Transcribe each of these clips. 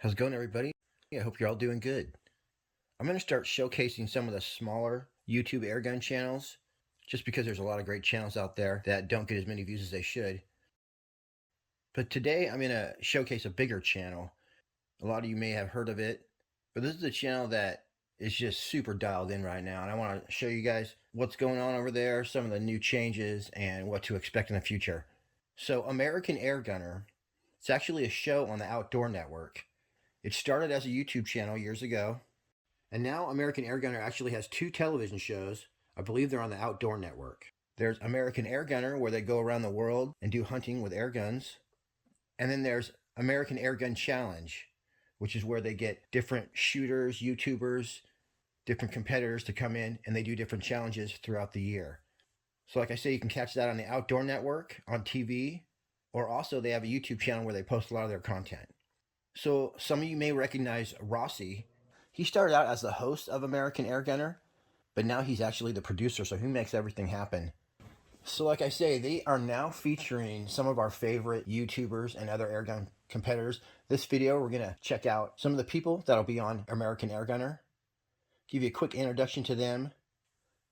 How's it going, everybody? I hope you're all doing good. I'm going to start showcasing some of the smaller YouTube airgun channels, just because there's a lot of great channels out there that don't get as many views as they should. But today I'm going to showcase a bigger channel. A lot of you may have heard of it, but this is a channel that is just super dialed in right now, and I want to show you guys what's going on over there, some of the new changes, and what to expect in the future. So American Airgunner, it's actually a show on the Outdoor Network. It started as a YouTube channel years ago, and now American Airgunner actually has 2 television shows. I believe they're on the Outdoor Network. There's American Airgunner, where they go around the world and do hunting with air guns. And then there's American Airgun Challenge, which is where they get different shooters, YouTubers, different competitors to come in, and they do different challenges throughout the year. So like I say, you can catch that on the Outdoor Network on TV, or also they have a YouTube channel where they post a lot of their content. So some of you may recognize Rossi. He started out as the host of American Airgunner, but now he's actually the producer, so he makes everything happen. So like I say, they are now featuring some of our favorite YouTubers and other airgun competitors. This video, we're going to check out some of the people that'll be on American Airgunner, give you a quick introduction to them,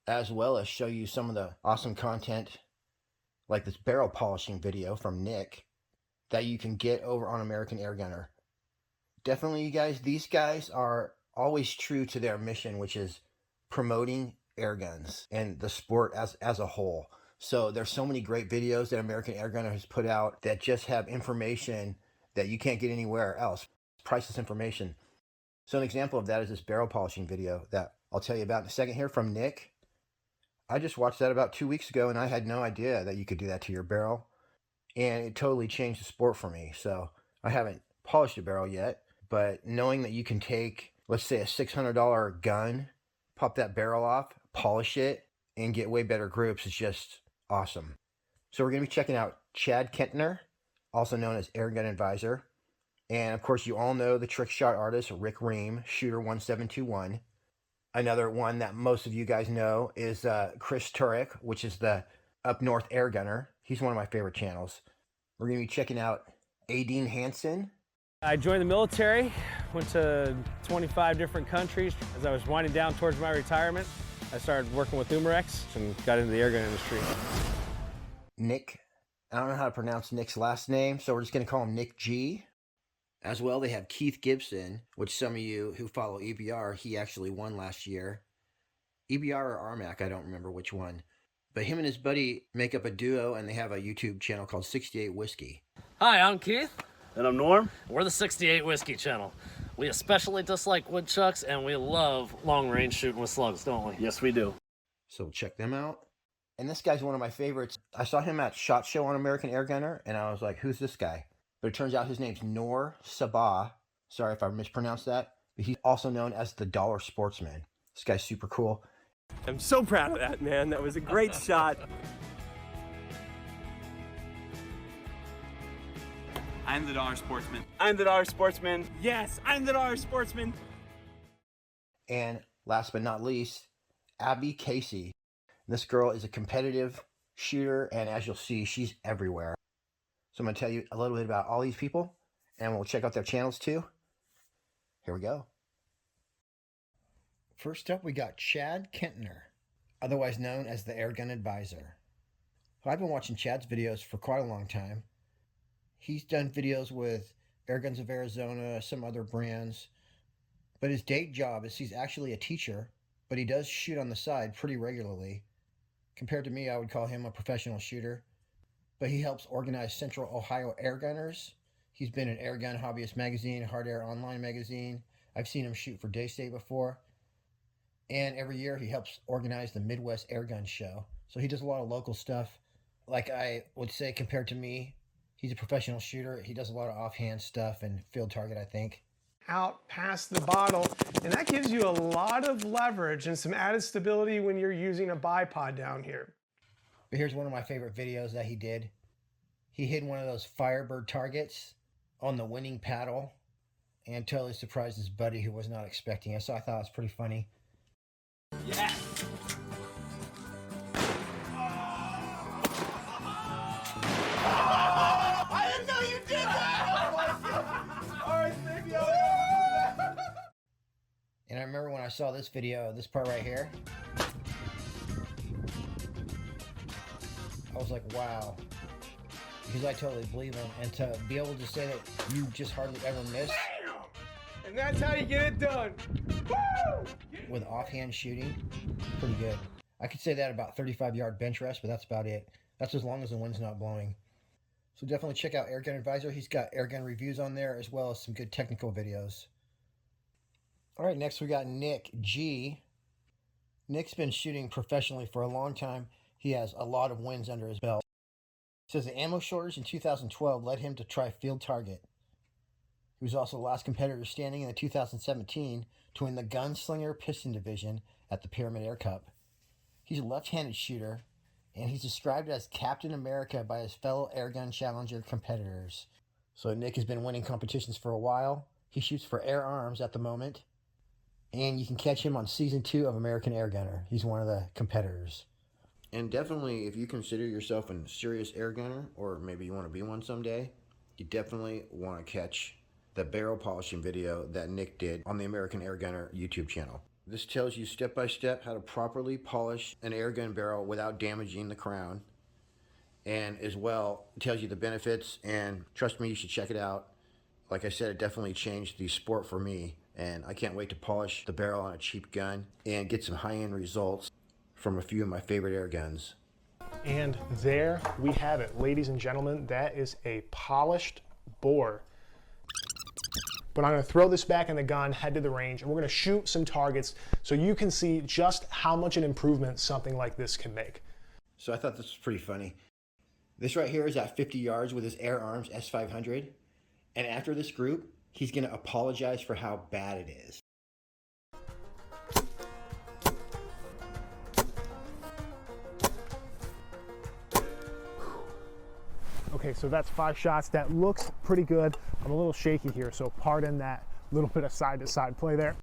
as well as show you some of the awesome content, like this barrel polishing video from Nick, that you can get over on American Airgunner. Definitely, you guys, these guys are always true to their mission, which is promoting airguns and the sport as a whole. So there's so many great videos that American Airgunner has put out that just have information that you can't get anywhere else, priceless information. So an example of that is this barrel polishing video that I'll tell you about in a second here from Nick. I just watched that about 2 weeks ago, and I had no idea that you could do that to your barrel, and it totally changed the sport for me. So I haven't polished a barrel yet, but knowing that you can take, let's say, a $600 gun, pop that barrel off, polish it, and get way better groups is just awesome. So we're going to be checking out Chad Kentner, also known as Airgun Advisor. And of course, you all know the trick shot artist, Rick Ream, Shooter 1721. Another one that most of you guys know is Chris Turek, which is the Up North Airgunner. He's one of my favorite channels. We're going to be checking out Aideen Hansen. I joined the military, went to 25 different countries. As I was winding down towards my retirement, I started working with Umarex and got into the airgun industry. Nick, I don't know how to pronounce Nick's last name, so we're just going to call him Nick G. As well, they have Keith Gibson, which some of you who follow EBR, he actually won last year. EBR or RMAC, I don't remember which one. But him and his buddy make up a duo, and they have a YouTube channel called 68 Whiskey. Hi, I'm Keith. And I'm Norm. We're the 68 Whiskey channel. We especially dislike woodchucks, and we love long-range shooting with slugs, don't we? Yes, we do. So check them out. And this guy's one of my favorites. I saw him at SHOT Show on American Airgunner, and I was like, who's this guy? But it turns out his name's Noor Sabah. Sorry if I mispronounced that. But he's also known as the Dollar Sportsman. This guy's super cool. I'm so proud of that, man. That was a great shot. I'm the Dollar Sportsman. I'm the Dollar Sportsman. Yes, I'm the Dollar Sportsman. And last but not least, Abby Casey. This girl is a competitive shooter, and as you'll see, she's everywhere. So I'm going to tell you a little bit about all these people, and we'll check out their channels too. Here we go. First up, we got Chad Kentner, otherwise known as the Airgun Advisor. Well, I've been watching Chad's videos for quite a long time. He's done videos with Airguns of Arizona, some other brands, but his day job is he's actually a teacher, but he does shoot on the side pretty regularly. Compared to me, I would call him a professional shooter, but he helps organize Central Ohio Airgunners. He's been in Airgun Hobbyist Magazine, Hard Air Online Magazine. I've seen him shoot for Daystate before. And every year he helps organize the Midwest Airgun Show. So he does a lot of local stuff. Like I would say, compared to me, he's a professional shooter. He does a lot of offhand stuff and field target, I think. Out past the bottle, and that gives you a lot of leverage and some added stability when you're using a bipod down here. But here's one of my favorite videos that he did. He hid one of those Firebird targets on the winning paddle and totally surprised his buddy who was not expecting it. So I thought it was pretty funny. Yeah. I didn't know you did that! Oh my God. All right, baby. saw this video, this part right here, I was like, wow. Because I totally believe him. And to be able to say that you just hardly ever miss. And that's how you get it done. Woo! With offhand shooting, pretty good. I could say that about 35-yard bench rest, but that's about it. That's as long as the wind's not blowing. So definitely check out Airgun Advisor. He's got airgun reviews on there as well as some good technical videos. All right, next we got Nick G. Nick's been shooting professionally for a long time. He has a lot of wins under his belt. Says the ammo shortage in 2012 led him to try field target. He was also the last competitor standing in the 2017 to win the Gunslinger Piston Division at the Pyramid Air Cup. He's a left-handed shooter, and he's described as Captain America by his fellow Airgun Challenger competitors. So Nick has been winning competitions for a while. He shoots for Air Arms at the moment, and you can catch him on Season 2 of American Airgunner. He's one of the competitors. And definitely, if you consider yourself a serious airgunner, or maybe you want to be one someday, you definitely want to catch the barrel polishing video that Nick did on the American Airgunner YouTube channel. This tells you step by step how to properly polish an airgun barrel without damaging the crown. And as well, it tells you the benefits, and trust me, you should check it out. Like I said, it definitely changed the sport for me, and I can't wait to polish the barrel on a cheap gun and get some high-end results from a few of my favorite air guns. And there we have it, ladies and gentlemen. That is a polished bore. But I'm going to throw this back in the gun, head to the range, and we're going to shoot some targets so you can see just how much an improvement something like this can make. So I thought this was pretty funny. This right here is at 50 yards with his Air Arms S500. And after this group, he's going to apologize for how bad it is. Okay, so that's 5 shots. That looks pretty good. I'm a little shaky here, so pardon that little bit of side-to-side play there.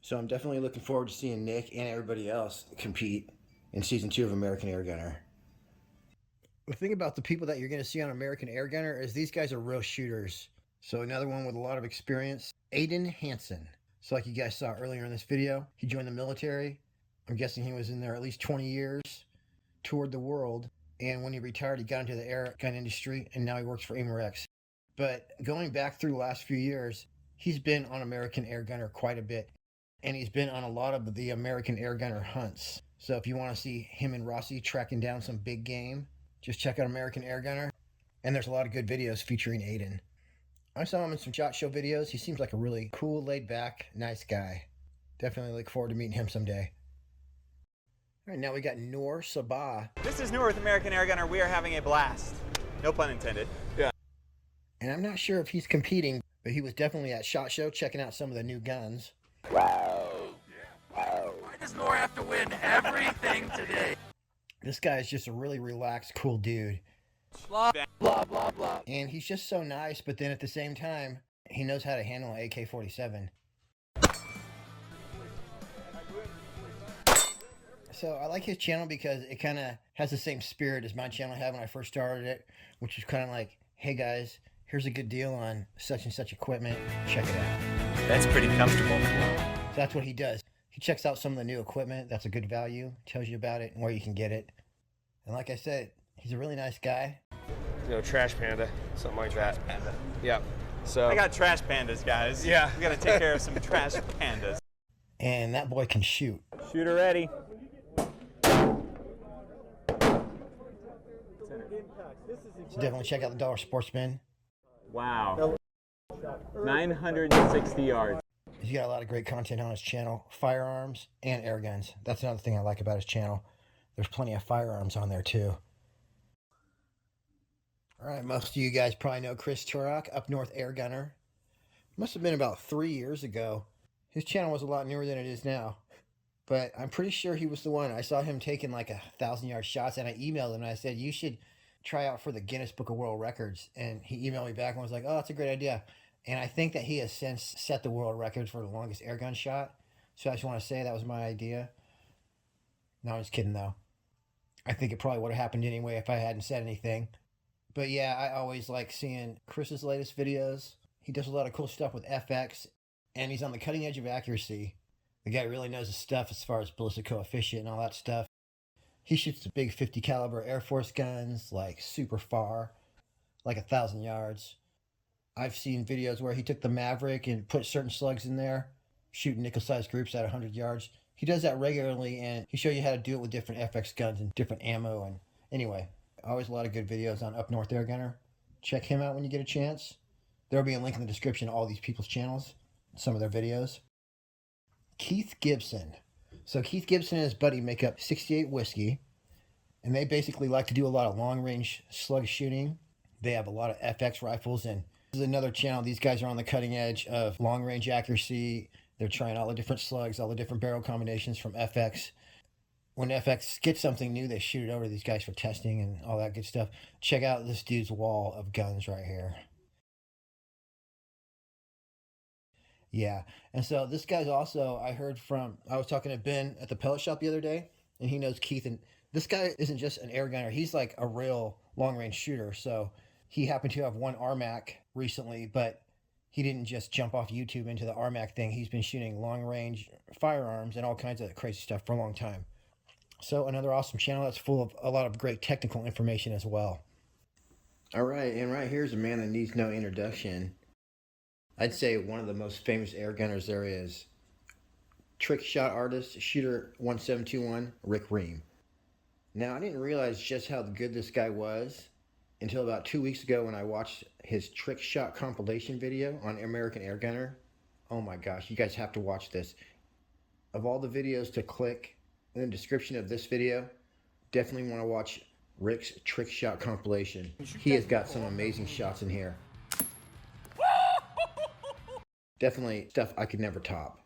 So I'm definitely looking forward to seeing Nick and everybody else compete in Season 2 of American Airgunner. The thing about the people that you're going to see on American Airgunner is these guys are real shooters. So another one with a lot of experience, Aiden Hansen. So like you guys saw earlier in this video, he joined the military. I'm guessing he was in there at least 20 years, toured the world. And when he retired, he got into the air gun industry, and now he works for Amerex. But going back through the last few years, he's been on American Airgunner quite a bit. And he's been on a lot of the American Airgunner hunts. So if you want to see him and Rossi tracking down some big game, just check out American Airgunner. And there's a lot of good videos featuring Aiden. I saw him in some SHOT Show videos. He seems like a really cool, laid-back, nice guy. Definitely look forward to meeting him someday. All right, now we got Noor Sabah. This is Noor with American Airgunner. We are having a blast. No pun intended. Yeah. And I'm not sure if he's competing, but he was definitely at SHOT Show checking out some of the new guns. Why does Noor have to win everything today? This guy is just a really relaxed, cool dude. Blah, blah, blah, blah. And he's just so nice, but then at the same time, he knows how to handle an AK-47. So I like his channel because it kind of has the same spirit as my channel had when I first started it, which is kind of like, hey guys, here's a good deal on such and such equipment. Check it out. That's pretty comfortable. So that's what he does. He checks out some of the new equipment that's a good value, tells you about it and where you can get it. And like I said, he's a really nice guy. You know, Trash Panda, something like that. Panda. Yeah. So I got trash pandas, guys. Yeah. We got to take care of some trash pandas. And that boy can shoot. shooter ready. So definitely check out the Dollar Sportsman. Wow. 960 yards. He's got a lot of great content on his channel, firearms and air guns. That's another thing I like about his channel. There's plenty of firearms on there too. All right, most of you guys probably know Chris Turok, Up North Airgunner. Must have been about 3 years ago. His channel was a lot newer than it is now. But I'm pretty sure he was the one. I saw him taking like 1,000-yard shots, and I emailed him and I said, you should try out for the Guinness Book of World Records. And he emailed me back and was like, oh, that's a great idea. And I think that he has since set the world record for the longest airgun shot. So I just want to say that was my idea. No, I'm just kidding though. I think it probably would have happened anyway if I hadn't said anything. But yeah, I always like seeing Chris's latest videos. He does a lot of cool stuff with FX, and he's on the cutting edge of accuracy. The guy really knows his stuff as far as ballistic coefficient and all that stuff. He shoots the big 50 caliber Air Force guns, like super far, like 1,000 yards. I've seen videos where he took the Maverick and put certain slugs in there, shooting nickel-sized groups at 100 yards. He does that regularly, and he shows you how to do it with different FX guns and different ammo. And anyway, always a lot of good videos on Up North Airgunner. Check him out when you get a chance. There'll be a link in the description to all these people's channels, some of their videos. Keith Gibson. So Keith Gibson and his buddy make up 68 Whiskey, and they basically like to do a lot of long-range slug shooting. They have a lot of FX rifles, and this is another channel. These guys are on the cutting edge of long-range accuracy. They're trying all the different slugs, all the different barrel combinations from FX. When FX gets something new, they shoot it over to these guys for testing and all that good stuff. Check out this dude's wall of guns right here. Yeah, and so this guy's also, I was talking to Ben at the pellet shop the other day, and he knows Keith, and this guy isn't just an air gunner, he's like a real long-range shooter. So he happened to have one RMAC recently, but he didn't just jump off YouTube into the RMAC thing. He's been shooting long-range firearms and all kinds of crazy stuff for a long time. So another awesome channel that's full of a lot of great technical information as well. All right, and right here's a man that needs no introduction. I'd say one of the most famous air gunners there is. Trick shot artist, shooter 1721, Rick Ream. Now, I didn't realize just how good this guy was until about 2 weeks ago when I watched his trick shot compilation video on American Airgunner. Oh my gosh, you guys have to watch this. Of all the videos to click in the description of this video, definitely want to watch Rick's trick shot compilation. He has got some amazing shots in here. Definitely stuff I could never top.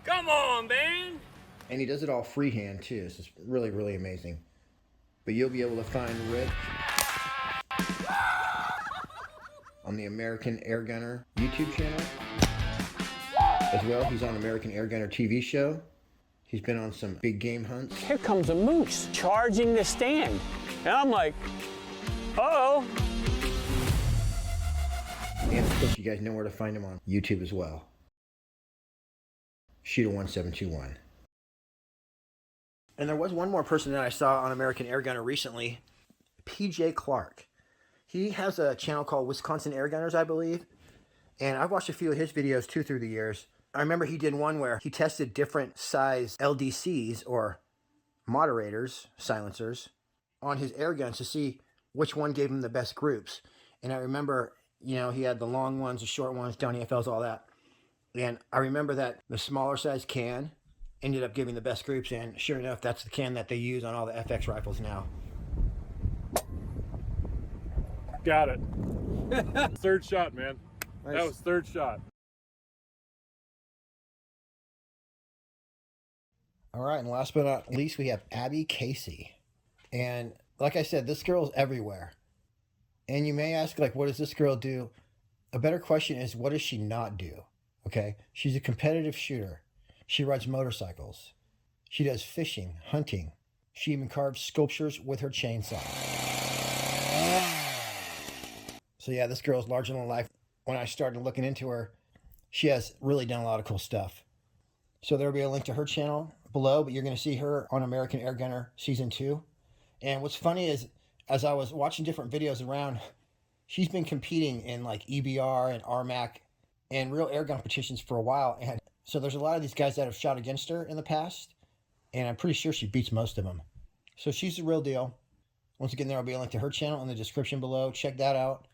Come on, man! And he does it all freehand too, so it's really, really amazing. But you'll be able to find Rick on the American Airgunner YouTube channel. As well, he's on American Airgunner TV show. He's been on some big game hunts. Here comes a moose charging the stand. And I'm like, uh-oh. And of course, you guys know where to find him on YouTube as well. Shooter 1721. And there was one more person that I saw on American Airgunner recently, PJ Clark. He has a channel called Wisconsin Airgunners, I believe. And I've watched a few of his videos too through the years. I remember he did one where he tested different size LDCs or moderators, silencers, on his air guns to see which one gave him the best groups. And I remember, you know, he had the long ones, the short ones, Downey FLs, all that. And I remember that the smaller size can ended up giving the best groups, and sure enough, that's the can that they use on all the FX rifles now. Got it. Third shot, man. Nice. That was third shot. All right, and last but not least, we have Abby Casey. And like I said, this girl's everywhere. And you may ask, like, what does this girl do? A better question is, what does she not do? Okay, she's a competitive shooter. She rides motorcycles. She does fishing, hunting. She even carves sculptures with her chainsaw. So yeah, this girl's larger than life. When I started looking into her, she has really done a lot of cool stuff. So there'll be a link to her channel below, but you're going to see her on American Airgunner Season 2. And what's funny is, as I was watching different videos around, she's been competing in like EBR and RMAC and real airgun competitions for a while. And so there's a lot of these guys that have shot against her in the past, and I'm pretty sure she beats most of them. So she's the real deal. Once again, there will be a link to her channel in the description below. Check that out.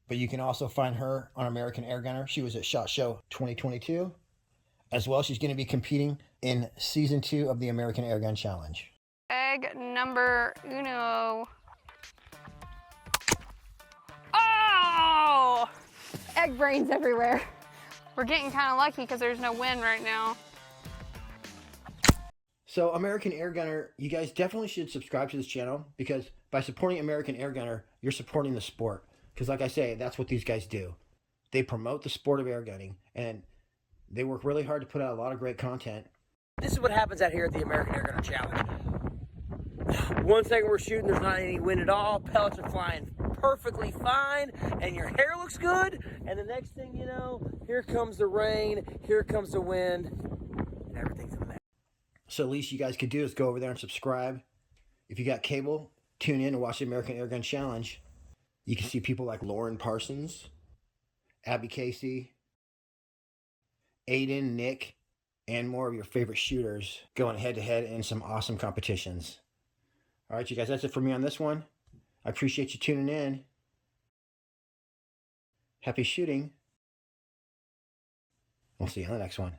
But you can also find her on American Airgunner. She was at SHOT Show 2022. As well, she's going to be competing in Season 2 of the American Airgun Challenge. Egg number uno. Oh! Egg brains everywhere. We're getting kind of lucky because there's no wind right now. So American Airgunner, you guys definitely should subscribe to this channel, because by supporting American Airgunner, you're supporting the sport. Because like I say, that's what these guys do. They promote the sport of airgunning, and they work really hard to put out a lot of great content. This is what happens out here at the American Airgunner Challenge. 1 second we're shooting, there's not any wind at all, pellets are flying perfectly fine, and your hair looks good, and the next thing you know, here comes the rain, here comes the wind, and everything's a mess. So the least you guys could do is go over there and subscribe. If you got cable, tune in and watch the American Airgun Challenge. You can see people like Lauren Parsons, Abby Casey, Aiden, Nick, and more of your favorite shooters going head-to-head in some awesome competitions. All right, you guys, that's it for me on this one. I appreciate you tuning in. Happy shooting. We'll see you on the next one.